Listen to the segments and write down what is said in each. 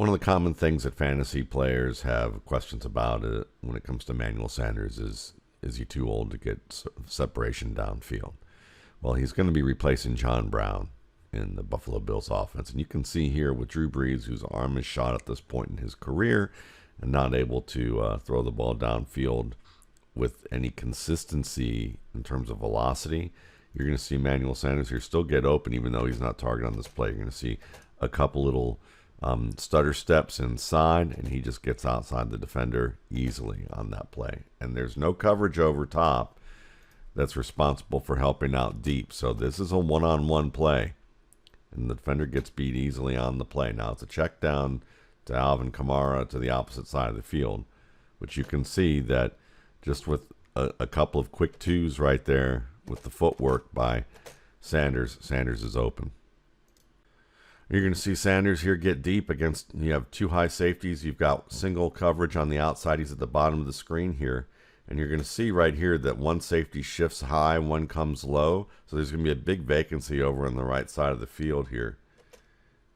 One of the common things that fantasy players have questions about when it comes to Emmanuel Sanders is he too old to get separation downfield? Well, he's going to be replacing John Brown in the Buffalo Bills offense. And you can see here with Drew Brees, whose arm is shot at this point in his career and not able to throw the ball downfield with any consistency in terms of velocity. You're going to see Emmanuel Sanders here still get open even though he's not targeted on this play. You're going to see a couple little stutter steps inside, and he just gets outside the defender easily on that play. And there's no coverage over top that's responsible for helping out deep. So this is a one-on-one play, and the defender gets beat easily on the play. Now it's a check down to Alvin Kamara to the opposite side of the field, which you can see that just with a couple of quick twos right there with the footwork by Sanders, Sanders is open. You're going to see Sanders here get deep against, you have two high safeties. You've got single coverage on the outside. He's at the bottom of the screen here. And you're going to see right here that one safety shifts high, one comes low. So there's going to be a big vacancy over on the right side of the field here.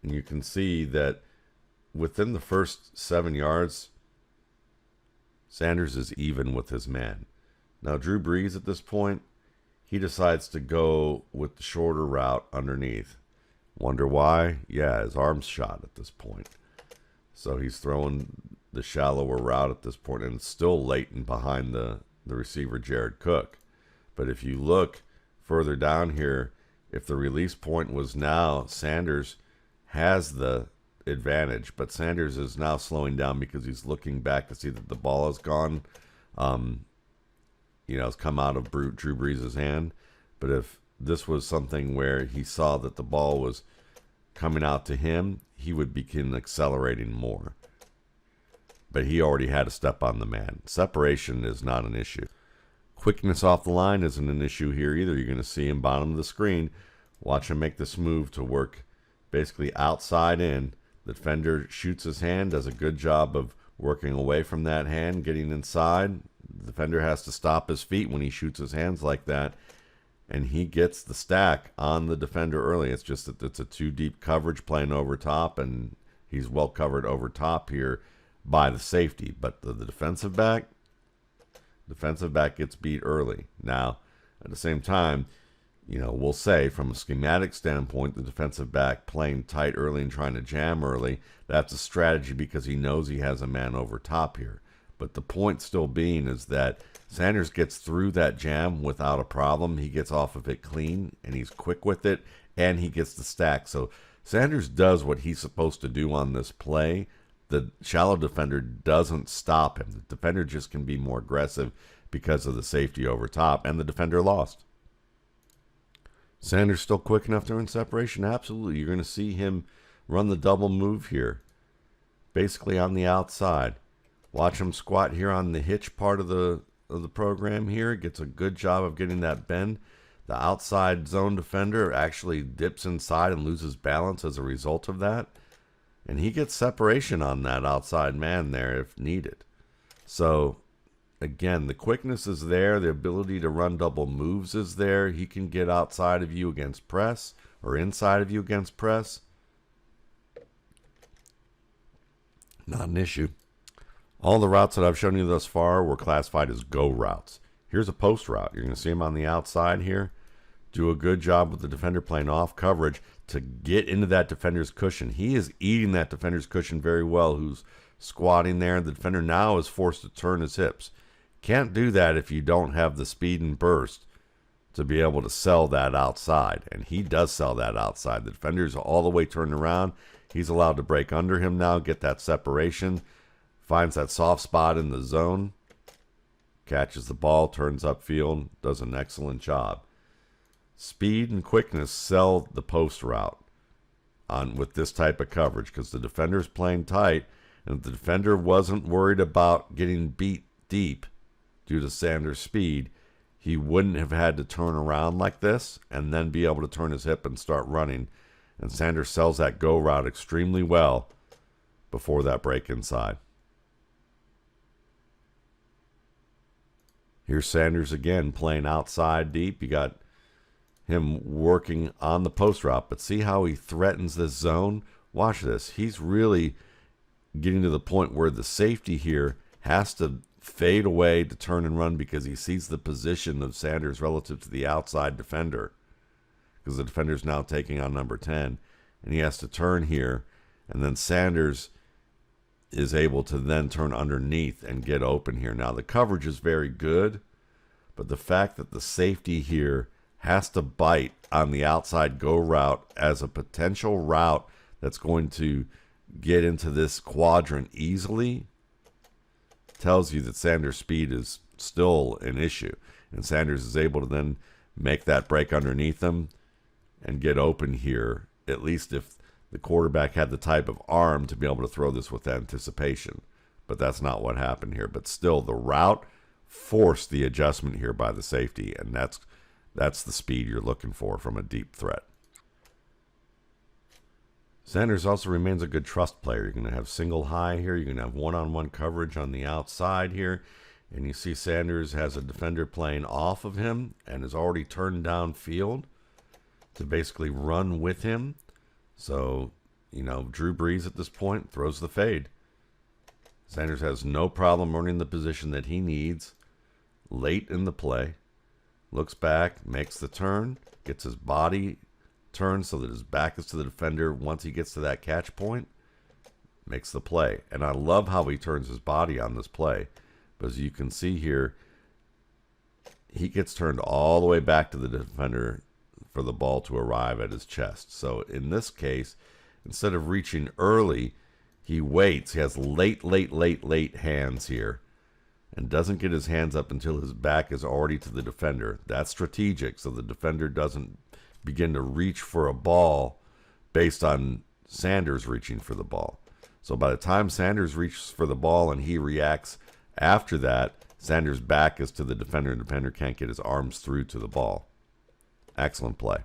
And you can see that within the first 7 yards, Sanders is even with his man. Now Drew Brees at this point, he decides to go with the shorter route underneath. Wonder why? Yeah, his arm's shot at this point. So he's throwing the shallower route at this point, and it's still latent behind the receiver, Jared Cook. But if you look further down here, if the release point was now, Sanders has the advantage, but Sanders is now slowing down because he's looking back to see that the ball has gone, it's come out of Drew Brees' hand. But if this was something where he saw that the ball was coming out to him, he would begin accelerating more. But he already had a step on the man. Separation is not an issue. Quickness off the line isn't an issue here either. You're going to see him bottom of the screen. Watch him make this move to work basically outside in. The defender shoots his hand, does a good job of working away from that hand, getting inside. The defender has to stop his feet when he shoots his hands like that. And he gets the stack on the defender early. It's just that it's a too deep coverage playing over top, and he's well covered over top here by the safety. But the defensive back gets beat early. Now, at the same time, we'll say from a schematic standpoint, the defensive back playing tight early and trying to jam early, that's a strategy because he knows he has a man over top here. But the point still being is that Sanders gets through that jam without a problem. He gets off of it clean, and he's quick with it, and he gets the stack. So Sanders does what he's supposed to do on this play. The shallow defender doesn't stop him. The defender just can be more aggressive because of the safety over top, and the defender lost. Sanders still quick enough to earn separation? Absolutely. You're going to see him run the double move here, basically on the outside. Watch him squat here on the hitch part of the program here. Gets a good job of getting that bend. The outside zone defender actually dips inside and loses balance as a result of that. And he gets separation on that outside man there if needed. So, again, the quickness is there. The ability to run double moves is there. He can get outside of you against press or inside of you against press. Not an issue. All the routes that I've shown you thus far were classified as go routes. Here's a post route. You're going to see him on the outside here. Do a good job with the defender playing off coverage to get into that defender's cushion. He is eating that defender's cushion very well, who's squatting there. The defender now is forced to turn his hips. Can't do that if you don't have the speed and burst to be able to sell that outside. And he does sell that outside. The defender's all the way turned around. He's allowed to break under him now, get that separation. Finds that soft spot in the zone, catches the ball, turns upfield, does an excellent job. Speed and quickness sell the post route with this type of coverage because the defender's playing tight, and if the defender wasn't worried about getting beat deep due to Sanders' speed, he wouldn't have had to turn around like this and then be able to turn his hip and start running. And Sanders sells that go route extremely well before that break inside. Here's Sanders again playing outside deep. You got him working on the post route, but see how he threatens this zone? Watch this. He's really getting to the point where the safety here has to fade away to turn and run because he sees the position of Sanders relative to the outside defender, because the defender's now taking on number 10, and he has to turn here, and then Sanders is able to then turn underneath and get open here. Now the coverage is very good, but the fact that the safety here has to bite on the outside go route as a potential route that's going to get into this quadrant easily tells you that Sanders' speed is still an issue. And Sanders is able to then make that break underneath him and get open here, at least if the quarterback had the type of arm to be able to throw this with anticipation. But that's not what happened here. But still, the route forced the adjustment here by the safety, and that's the speed you're looking for from a deep threat. Sanders also remains a good trust player. You're going to have single high here. You're going to have one-on-one coverage on the outside here. And you see Sanders has a defender playing off of him and is already turned downfield to basically run with him. So, Drew Brees at this point throws the fade. Sanders has no problem earning the position that he needs late in the play. Looks back, makes the turn, gets his body turned so that his back is to the defender. Once he gets to that catch point, makes the play. And I love how he turns his body on this play. But as you can see here, he gets turned all the way back to the defender for the ball to arrive at his chest. So in this case, instead of reaching early, he waits. He has late hands here and doesn't get his hands up until his back is already to the defender. That's strategic, so the defender doesn't begin to reach for a ball based on Sanders reaching for the ball. So by the time Sanders reaches for the ball and he reacts after that, Sanders' back is to the defender and the defender can't get his arms through to the ball. Excellent play.